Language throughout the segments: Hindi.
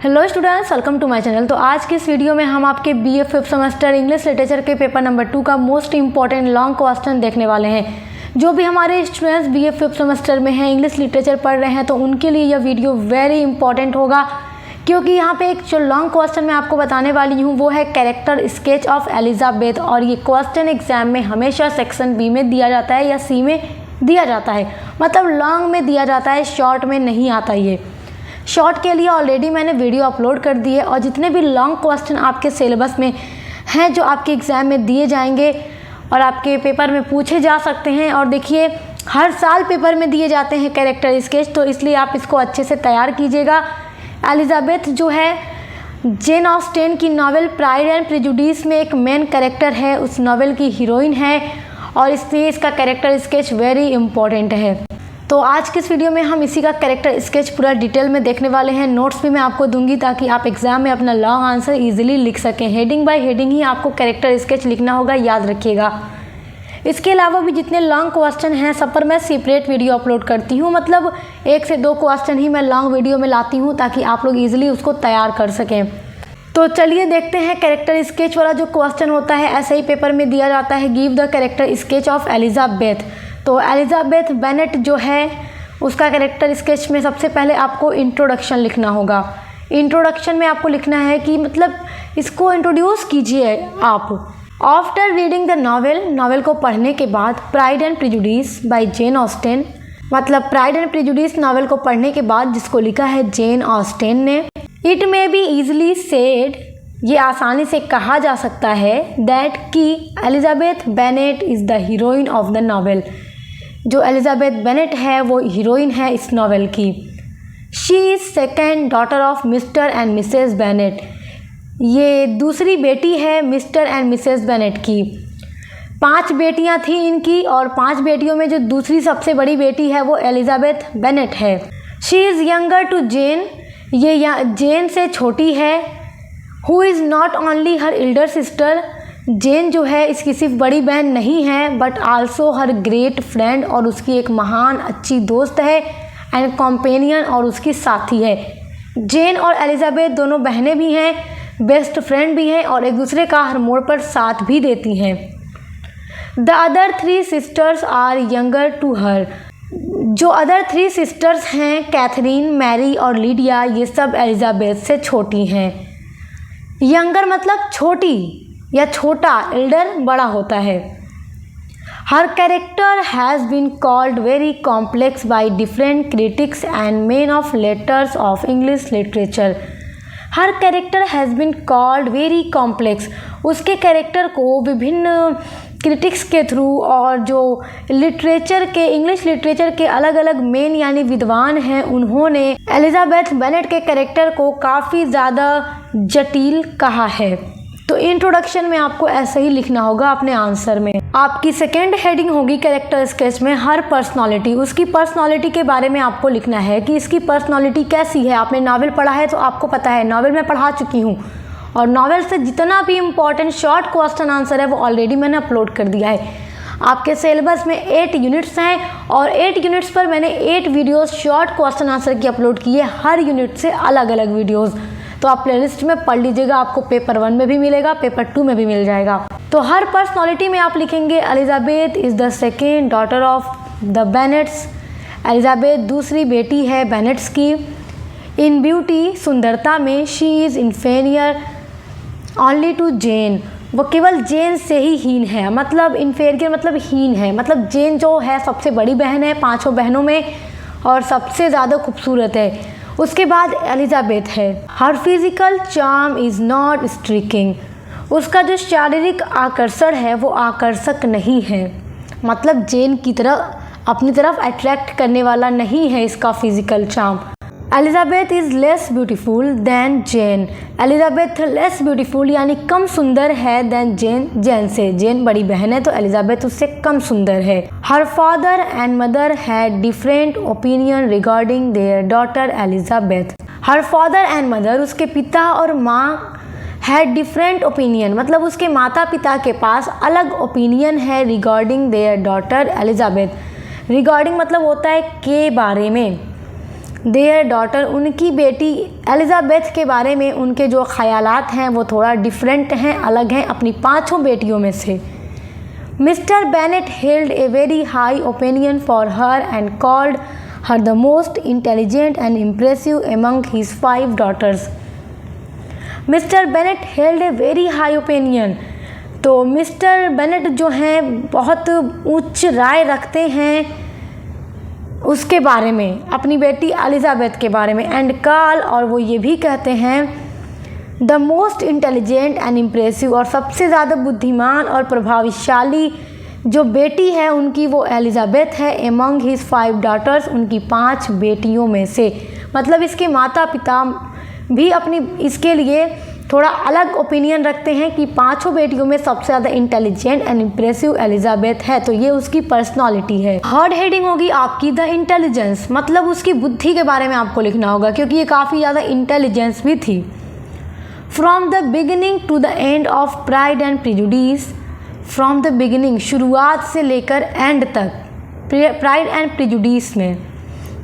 Hello students, welcome to my channel. तो आज की इस वीडियो में हम आपके BA fifth semester English literature के पेपर नंबर 2 का मोस्ट इंपॉर्टेंट लॉन्ग क्वेश्चन देखने वाले हैं। जो भी हमारे स्टूडेंट्स बीए फिफ्थ सेमेस्टर में हैं, इंग्लिश लिटरेचर पढ़ रहे हैं, तो उनके लिए यह वीडियो वेरी इंपॉर्टेंट होगा, क्योंकि यहाँ पे एक जो लॉन्ग क्वेश्चन मैं आपको बताने वाली हूँ वो है कैरेक्टर स्केच ऑफ एलिजाबेथ। और ये क्वेश्चन एग्जाम में हमेशा सेक्शन बी में दिया जाता है या सी में दिया जाता है, मतलब लॉन्ग में दिया जाता है, शॉर्ट में नहीं आता। ये शॉर्ट के लिए ऑलरेडी मैंने वीडियो अपलोड कर दी है, और जितने भी लॉन्ग क्वेश्चन आपके सिलेबस में हैं जो आपके एग्ज़ाम में दिए जाएंगे और आपके पेपर में पूछे जा सकते हैं, और देखिए हर साल पेपर में दिए जाते हैं कैरेक्टर स्केच, तो इसलिए आप इसको अच्छे से तैयार कीजिएगा। एलिजाबेथ जो है जेन ऑस्टेन की नावल प्राइड एंड प्रेजुडिस में एक मेन कैरेक्टर है, उस नावल की हीरोइन है, और इसलिए इसका कैरेक्टर स्केच वेरी इंपॉर्टेंट है। तो आज के इस वीडियो में हम इसी का कैरेक्टर स्केच पूरा डिटेल में देखने वाले हैं। नोट्स भी मैं आपको दूंगी ताकि आप एग्जाम में अपना लॉन्ग आंसर इजीली लिख सकें। हेडिंग बाय हेडिंग ही आपको कैरेक्टर स्केच लिखना होगा, याद रखिएगा। इसके अलावा भी जितने लॉन्ग क्वेश्चन हैं सब पर मैं सेपरेट वीडियो अपलोड करती हूँ, मतलब 1 से 2 क्वेश्चन ही मैं लॉन्ग वीडियो में लाती हूँ ताकि आप लोग ईजिली उसको तैयार कर सकें। तो चलिए देखते हैं कैरेक्टर स्केच वाला जो क्वेश्चन होता है, ऐसे ही पेपर में दिया जाता है, give the character sketch of Elizabeth. तो एलिजाबेथ बेनेट जो है उसका कैरेक्टर स्केच में सबसे पहले आपको इंट्रोडक्शन लिखना होगा। इंट्रोडक्शन में आपको लिखना है कि मतलब इसको इंट्रोड्यूस कीजिए आप। आफ्टर रीडिंग द नावल को पढ़ने के बाद pride and prejudice by Jane Austen, मतलब प्राइड एंड प्रेजुडिस नावल को पढ़ने के बाद जिसको लिखा है जेन ऑस्टेन ने। It may be easily said, ये आसानी से कहा जा सकता है, दैट कि Elizabeth Bennet is the heroine of the novel, जो एलिजाबेथ बेनेट है वो हीरोइन है इस नावल की। She is second daughter of mister and Mrs Bennett, ये दूसरी बेटी है मिस्टर एंड मिसेस बेनेट की। 5 बेटियां थी इनकी, और 5 बेटियों में जो दूसरी सबसे बड़ी बेटी है वो एलिजाबेथ बेनेट है। She is younger to Jane, ये जेन से छोटी है। Who is not only her elder sister, Jane जो है इसकी सिर्फ बड़ी बहन नहीं है but also her great friend, और उसकी एक महान अच्छी दोस्त है, एंड कॉम्पेनियन, और उसकी साथी है। जेन और एलिजाबेथ दोनों बहनें भी हैं, बेस्ट फ्रेंड भी हैं, और एक दूसरे का हर मोड़ पर साथ भी देती हैं। The other 3 sisters are younger to her, जो अदर 3 सिस्टर्स हैं कैथरीन, मैरी और लीडिया, ये सब एलिजाबेथ से छोटी हैं। यंगर मतलब छोटी या छोटा, एल्डर बड़ा होता है। Her character has been called very complex by different critics and men of letters of English literature. Her character has been called very complex, उसके कैरेक्टर को विभिन्न क्रिटिक्स के थ्रू और जो लिटरेचर के इंग्लिश लिटरेचर के अलग अलग मेन यानी विद्वान हैं, उन्होंने एलिजाबेथ बेनेट के कैरेक्टर को काफ़ी ज़्यादा जटिल कहा है। तो इंट्रोडक्शन में आपको ऐसे ही लिखना होगा अपने आंसर में। आपकी सेकेंड हेडिंग होगी कैरेक्टर स्केच में हर पर्सनालिटी, उसकी पर्सनालिटी के बारे में आपको लिखना है कि इसकी पर्सनालिटी कैसी है। आपने नावल पढ़ा है तो आपको पता है, नावल मैं पढ़ा चुकी हूँ, और नावल से जितना भी इम्पॉर्टेंट शॉर्ट क्वेश्चन आंसर है वो ऑलरेडी मैंने अपलोड कर दिया है। आपके सिलेबस में 8 यूनिट्स हैं, और 8 यूनिट्स पर मैंने 8 वीडियोज़ शॉर्ट क्वेश्चन आंसर की अपलोड की है, हर यूनिट से अलग अलग वीडियोज़। तो आप प्लेलिस्ट में पढ़ लीजिएगा, आपको पेपर 1 में भी मिलेगा, पेपर 2 में भी मिल जाएगा। तो हर पर्सनालिटी में आप लिखेंगे Elizabeth is the second daughter of the Bennets, Elizabeth दूसरी बेटी है बेनेट्स की। इन ब्यूटी, सुंदरता में, she is inferior only to Jane, वो केवल जेन से ही हीन है, मतलब इन्फीरियर मतलब हीन है, मतलब जेन जो है सबसे बड़ी बहन है 5 बहनों में और सबसे ज़्यादा खूबसूरत है। उसके बाद एलिजाबेथ है। Her physical charm is not striking, उसका जो शारीरिक आकर्षण है वो आकर्षक नहीं है, मतलब जेन की तरफ अपनी तरफ अट्रैक्ट करने वाला नहीं है इसका physical charm. Elizabeth is less beautiful than Jane, Elizabeth less beautiful यानी कम सुंदर है दैन जेन, जेन से, जेन बड़ी बहन है तो एलिजाबेथ उससे कम सुंदर है। Her father and mother had different opinion regarding their daughter Elizabeth, her father and mother उसके पिता और माँ हैड डिफरेंट ओपिनियन, मतलब उसके माता पिता के पास अलग ओपिनियन है regarding their daughter Elizabeth. Regarding मतलब होता है के बारे में, देयर डॉटर, उनकी बेटी एलिज़ाबेथ के बारे में उनके जो ख़यालात हैं वो थोड़ा डिफरेंट हैं, अलग हैं अपनी पाँचों बेटियों में से। Mister Bennet held a very high opinion for her and called her the most intelligent and impressive among his 5 daughters. Mister Bennet held a very high opinion, तो मिस्टर बेनेट जो हैं बहुत उच्च राय रखते हैं उसके बारे में, अपनी बेटी एलिज़ाबेथ के बारे में। एंड कॉल, और वो ये भी कहते हैं the most intelligent and impressive, और सबसे ज़्यादा बुद्धिमान और प्रभावशाली जो बेटी है उनकी वो एलिज़ाबेथ है। एमंग हिज 5 डॉटर्स, उनकी 5 बेटियों में से। मतलब इसके माता पिता भी अपनी इसके लिए थोड़ा अलग ओपिनियन रखते हैं कि पांचों बेटियों में सबसे ज़्यादा इंटेलिजेंट एंड इम्प्रेसिव एलिज़ाबेथ है, तो ये उसकी पर्सनालिटी है। थर्ड हेडिंग होगी आपकी द इंटेलिजेंस, मतलब उसकी बुद्धि के बारे में आपको लिखना होगा क्योंकि ये काफ़ी ज़्यादा इंटेलिजेंस भी थी। From the beginning to the end of pride and prejudice, from the beginning शुरुआत से लेकर एंड तक प्राइड एंड प्रेजुडिस में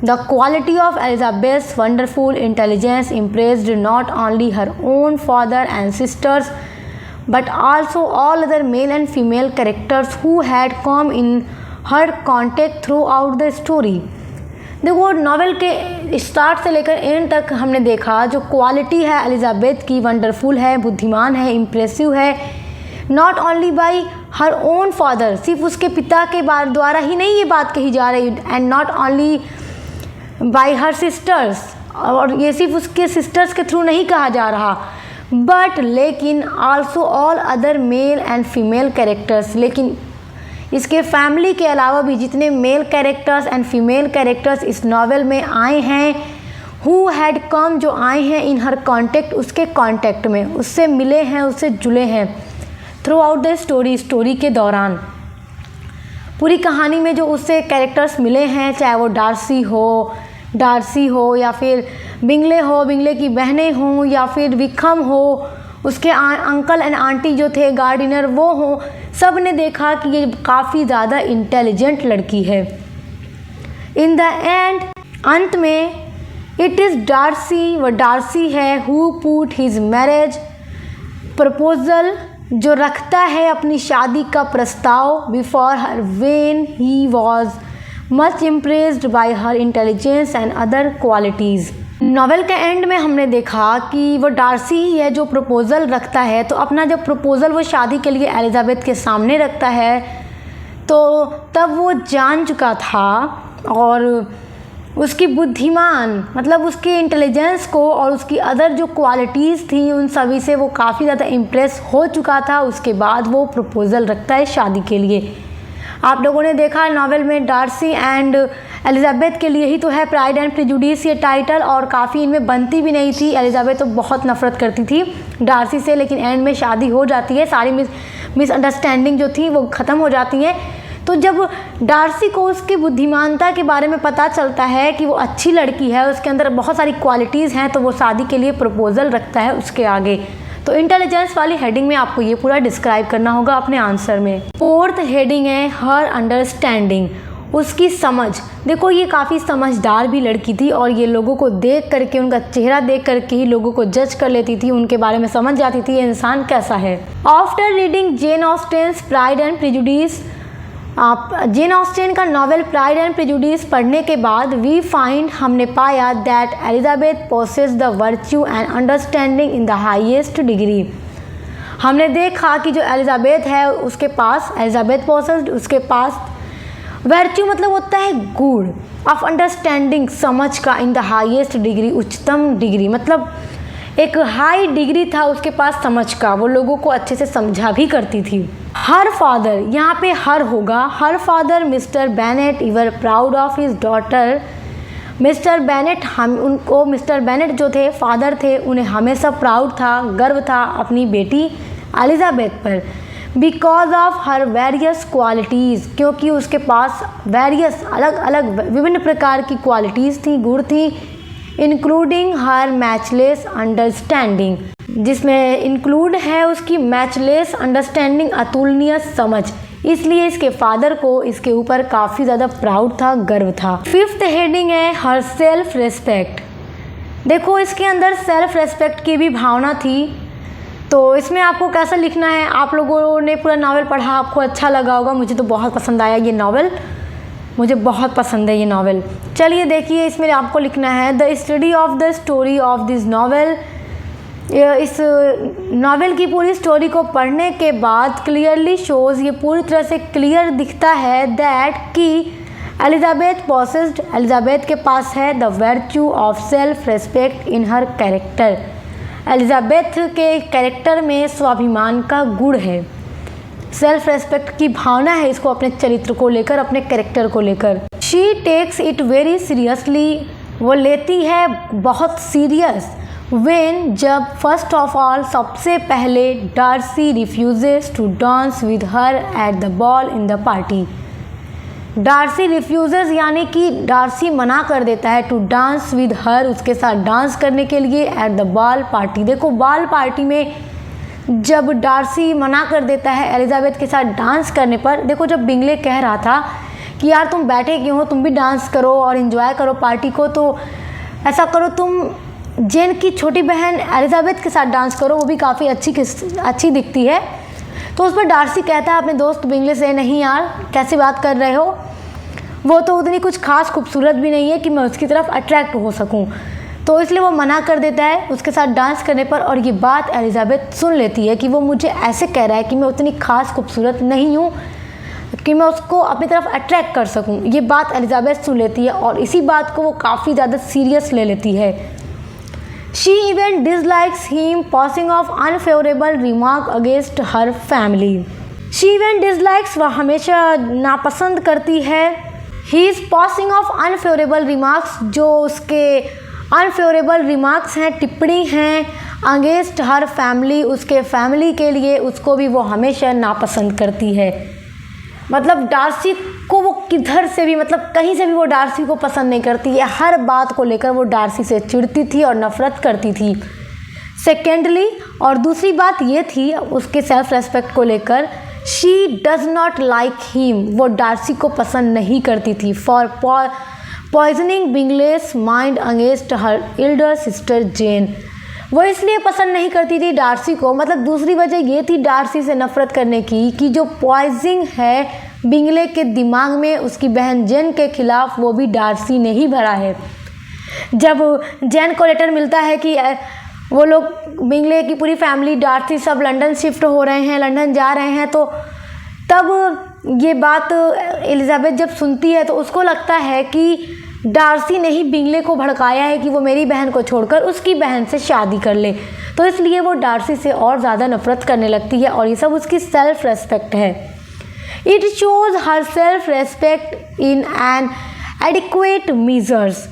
The quality of Elizabeth's wonderful intelligence impressed not only her own father and sisters but also all other male and female characters who had come in her contact throughout the story। देखो नॉवेल के स्टार्ट से लेकर एंड तक हमने देखा जो क्वालिटी है एलिज़ाबेथ की वंडरफुल है, बुद्धिमान है, इम्प्रेसिव है। Not only by her own father, सिर्फ उसके पिता के द्वारा ही नहीं ये बात कही जा रही, and not only by her sisters, और ये सिर्फ उसके सिस्टर्स के थ्रू नहीं कहा जा रहा, बट लेकिन also all other male and female characters, लेकिन इसके फैमिली के अलावा भी जितने male characters and female characters इस नावल में आए हैं, हु हैड कम, जो आए हैं इन हर कॉन्टेक्ट, उसके कॉन्टेक्ट में, उससे मिले हैं, उससे जुड़े हैं, through out the story, story के दौरान पूरी कहानी में जो उससे कैरेक्टर्स मिले हैं, चाहे वो डार्सी हो या फिर बिंगले हो, बिंगले की बहनें हों, या फिर विक्रम हो, उसके अंकल एंड आंटी जो थे गार्डिनर वो हो, सब ने देखा कि ये काफ़ी ज़्यादा इंटेलिजेंट लड़की है। इन द एंड, अंत में, इट इज़ डार्सी, वह डार्सी है who put his marriage proposal, जो रखता है अपनी शादी का प्रस्ताव before her when he was much impressed by her intelligence and other qualities. Novel के एंड में हमने देखा कि वो डार्सी ही है जो प्रपोज़ल रखता है, तो अपना जब प्रपोज़ल वो शादी के लिए एलिज़ाबेथ के सामने रखता है तो तब वो जान चुका था और उसकी बुद्धिमान, मतलब उसके इंटेलिजेंस को और उसकी अदर जो क्वालिटीज़ थी उन सभी से वो काफ़ी ज़्यादा इम्प्रेस हो चुका था। उसके बाद वो प्रपोज़ल रखता है शादी के लिए। आप लोगों ने देखा नॉवेल में डार्सी एंड एलिज़ाबेथ के लिए ही तो है प्राइड एंड प्रेजुडिस ये टाइटल, और काफ़ी इनमें बनती भी नहीं थी। एलिज़ाबेथ तो बहुत नफरत करती थी डार्सी से, लेकिन एंड में शादी हो जाती है, सारी मिसअंडरस्टैंडिंग जो थी वो ख़त्म हो जाती हैं। तो जब डार्सी को उसकी बुद्धिमानता के बारे में पता चलता है कि वो अच्छी लड़की है, उसके अंदर बहुत सारी क्वालिटीज़ हैं, तो वो शादी के लिए प्रपोज़ल रखता है उसके आगे। तो इंटेलिजेंस वाली हेडिंग में आपको ये पूरा डिस्क्राइब करना होगा अपने आंसर में। फोर्थ हेडिंग है हर अंडरस्टैंडिंग, उसकी समझ। देखो ये काफ़ी समझदार भी लड़की थी और ये लोगों को देख करके, उनका चेहरा देख करके ही लोगों को जज कर लेती थी, उनके बारे में समझ जाती थी ये इंसान कैसा है। After reading Jane Austen's Pride and Prejudice, आप जेन ऑस्टेन का नॉवेल प्राइड एंड प्रेजुडिस पढ़ने के बाद वी फाइंड, हमने पाया that Elizabeth possess the virtue and understanding in the highest degree. हमने देखा कि जो एलिज़ाबेथ है उसके पास, एलिज़ाबेथ पोसेस्ड, उसके पास वर्च्यू मतलब होता है गुण, ऑफ अंडरस्टैंडिंग समझ का, इन द हाईएस्ट डिग्री उच्चतम डिग्री, मतलब एक हाई डिग्री था उसके पास समझ का, वो लोगों को अच्छे से समझा भी करती थी। हर फादर, यहाँ पे हर होगा, her father mister Bennett इवर proud of his daughter. Mister Bennett, हम उनको, मिस्टर बेनेट जो थे फादर थे, उन्हें हमेशा प्राउड था, गर्व था अपनी बेटी एलिज़ाबेथ पर, because of her various qualities, क्योंकि उसके पास वेरियस अलग अलग विभिन्न प्रकार की क्वालिटीज़ थी, गुण थी, इंक्लूडिंग हर मैचलेस अंडरस्टैंडिंग, जिसमें इंक्लूड है उसकी मैचलेस अंडरस्टैंडिंग, अतुलनीय समझ। इसलिए इसके फादर को इसके ऊपर काफ़ी ज़्यादा प्राउड था, गर्व था। फिफ्थ हेडिंग है हर सेल्फ रेस्पेक्ट। देखो इसके अंदर सेल्फ रेस्पेक्ट की भी भावना थी। तो इसमें आपको कैसा लिखना है, आप लोगों ने पूरा नावल पढ़ा, आपको अच्छा लगा होगा। मुझे तो बहुत पसंद आया ये नावल, मुझे बहुत पसंद है ये नावल। चलिए देखिए, इसमें आपको लिखना है the study of the story of this novel. इस नावल की पूरी स्टोरी को पढ़ने के बाद क्लियरली शोज़, ये पूरी तरह से क्लियर दिखता है दैट कि एलिजाबेथ पॉसेस्ड, एलिजाबेथ के पास है the virtue of self respect in her character. Elizabeth के कैरेक्टर में स्वाभिमान का गुण है, सेल्फ रेस्पेक्ट की भावना है इसको अपने चरित्र को लेकर, अपने कैरेक्टर को लेकर। She takes it very seriously, वो लेती है बहुत सीरियस। वेन, जब फर्स्ट ऑफ ऑल, सबसे पहले Darcy refuses to dance with her at the ball in the party. Darcy refuses यानी कि डार्सी मना कर देता है टू डांस विद हर, उसके साथ डांस करने के लिए एट द बॉल पार्टी। देखो बॉल पार्टी में जब डार्सी मना कर देता है एलिजाबेथ के साथ डांस करने पर, देखो जब बिंगले कह रहा था कि यार तुम बैठे क्यों हो, तुम भी डांस करो और एंजॉय करो पार्टी को, तो ऐसा करो तुम जेन की छोटी बहन एलिजाबेथ के साथ डांस करो, वो भी काफ़ी अच्छी दिखती है। तो उस पर डार्सी कहता है अपने दोस्त बिंगले से, नहीं यार कैसी बात कर रहे हो, वो तो उतनी कुछ खास खूबसूरत भी नहीं है कि मैं उसकी तरफ अट्रैक्ट हो सकूं। तो इसलिए वो मना कर देता है उसके साथ डांस करने पर। और ये बात एलिजाबेथ सुन लेती है कि वो मुझे ऐसे कह रहा है कि मैं उतनी खास खूबसूरत नहीं हूँ कि मैं उसको अपनी तरफ अट्रैक्ट कर सकूँ। ये बात एलिजाबेथ सुन लेती है और इसी बात को वो काफ़ी ज़्यादा सीरियस ले लेती है। She even dislikes him passing of unfavourable remark against her family. She even dislikes, वह हमेशा नापसंद करती है he is passing of unfavourable remarks, जो उसके अनफेवरेबल रिमार्क्स हैं, टिप्पणी हैं अगेंस्ट हर फैमिली, उसके फैमिली के लिए उसको भी वो हमेशा नापसंद करती है। मतलब डार्सी को वो किधर से भी, मतलब कहीं से भी वो डार्सी को पसंद नहीं करती है। हर बात को लेकर वो डार्सी से चिढ़ती थी और नफरत करती थी। सेकेंडली, और दूसरी बात ये थी उसके सेल्फ रेस्पेक्ट को लेकर, she does not like him, वो डार्सी को पसंद नहीं करती थी for poisoning Bingley's mind against her elder sister Jane. वो इसलिए पसंद नहीं करती थी डार्सी को, मतलब दूसरी वजह ये थी डार्सी से नफरत करने की कि जो पॉइजनिंग है बिंगले के दिमाग में उसकी बहन जेन के खिलाफ, वो भी डार्सी ने ही भरा है। जब जेन को लेटर मिलता है कि वो लोग बिंगले की पूरी फैमिली, डार्सी सब लंदन शिफ्ट हो रहे हैं, लंदन जा रहे हैं, तो तब ये बात एलिजाबेथ जब सुनती है तो उसको लगता है कि डार्सी ने ही बिंगले को भड़काया है कि वो मेरी बहन को छोड़कर उसकी बहन से शादी कर ले। तो इसलिए वो डार्सी से और ज़्यादा नफरत करने लगती है और ये सब उसकी सेल्फ रेस्पेक्ट है। It shows her self respect in an adequate measures,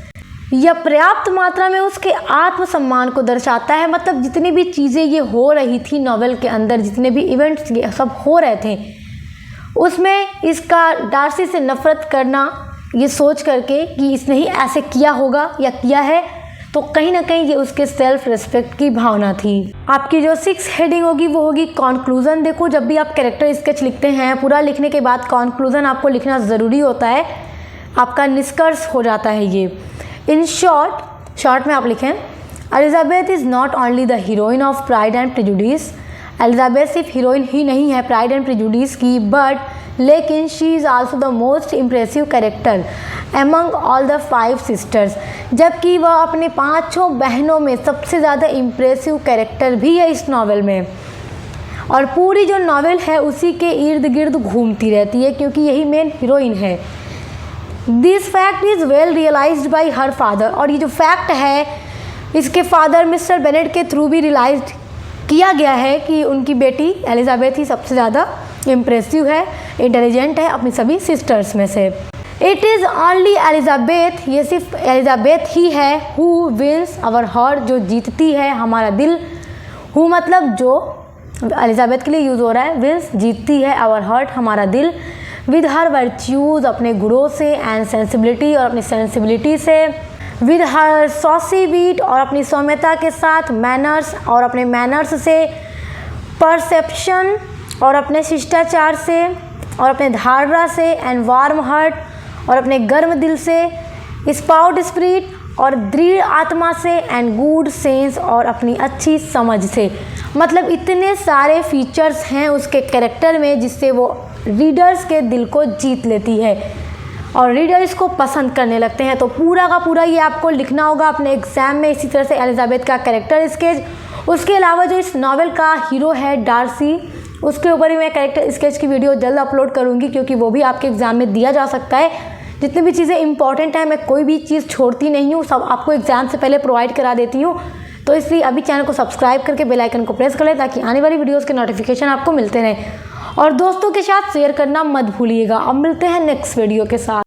यह पर्याप्त मात्रा में उसके आत्मसम्मान को दर्शाता है। मतलब जितनी भी चीज़ें ये हो रही थी नॉवेल के अंदर, जितने भी इवेंट्स ये सब हो रहे थे, उसमें इसका डार्सी से नफरत करना, ये सोच करके कि इसने ही ऐसे किया होगा या किया है, तो कहीं ना कहीं ये उसके सेल्फ रिस्पेक्ट की भावना थी। आपकी जो 6 हेडिंग होगी वो होगी कॉन्क्लूज़न। देखो जब भी आप कैरेक्टर स्केच लिखते हैं, पूरा लिखने के बाद कॉन्क्लूज़न आपको लिखना ज़रूरी होता है, आपका निष्कर्ष हो जाता है ये। इन शॉर्ट में आप लिखें, Elizabeth is not only the heroine of pride and prejudice. Elizabeth सिर्फ हीरोइन ही नहीं है प्राइड एंड प्रेजुडिस की, बट लेकिन she is also the most impressive character among all the 5 sisters. जबकि वह अपने 5 बहनों में सबसे ज़्यादा इम्प्रेसिव कैरेक्टर भी है इस नावल में, और पूरी जो नावल है उसी के इर्द गिर्द घूमती रहती है क्योंकि यही मेन हीरोइन है। This fact is well realised by her father, और ये जो फैक्ट है इसके फादर मिस्टर बेनेट के थ्रू भी रियलाइज किया गया है कि उनकी बेटी एलिजाबेथ ही सबसे ज़्यादा इम्प्रेसिव है, इंटेलिजेंट है अपनी सभी सिस्टर्स में से। इट इज़ ओनली एलिजाबेथ, ये सिर्फ एलिजाबेथ ही है, हु विंस आवर हार्ट, जो जीतती है हमारा दिल। हु मतलब जो एलिजाबेथ के लिए यूज़ हो रहा है, विंस जीतती है, आवर हार्ट हमारा दिल, विद हर वर्च्यूज़ अपने गुणों से, एंड सेंसिबिलिटी और अपनी सेंसिबिलिटी से, विद हर सॉसी वीट और अपनी सौम्यता के साथ, मैनर्स और अपने मैनर्स से, परसेप्शन और अपने शिष्टाचार से, और अपने धारणा से, एंड वार्म हार्ट और अपने गर्म दिल से, स्पाउट स्पिरिट और दृढ़ आत्मा से, एंड गुड सेंस और अपनी अच्छी समझ से। मतलब इतने सारे फीचर्स हैं उसके कैरेक्टर में जिससे वो रीडर्स के दिल को जीत लेती है और रीडर इसको पसंद करने लगते हैं। तो पूरा का पूरा ये आपको लिखना होगा अपने एग्ज़ाम में। इसी तरह से एलिजाबेथ का कैरेक्टर स्केच, उसके अलावा जो इस नावल का हीरो है डार्सी, उसके ऊपर ही मैं कैरेक्टर स्केच की वीडियो जल्द अपलोड करूँगी, क्योंकि वो भी आपके एग्ज़ाम में दिया जा सकता है। जितनी भी चीज़ें इंपॉर्टेंट हैं मैं कोई भी चीज़ छोड़ती नहीं हूँ, सब आपको एग्ज़ाम से पहले प्रोवाइड करा देती हूँ। तो इसलिए अभी चैनल को सब्सक्राइब करके बेल आइकन को प्रेस कर लें ताकि आने वाली वीडियोस के नोटिफिकेशन आपको मिलते रहें। और दोस्तों के साथ शेयर करना मत भूलिएगा। अब मिलते हैं नेक्स्ट वीडियो के साथ।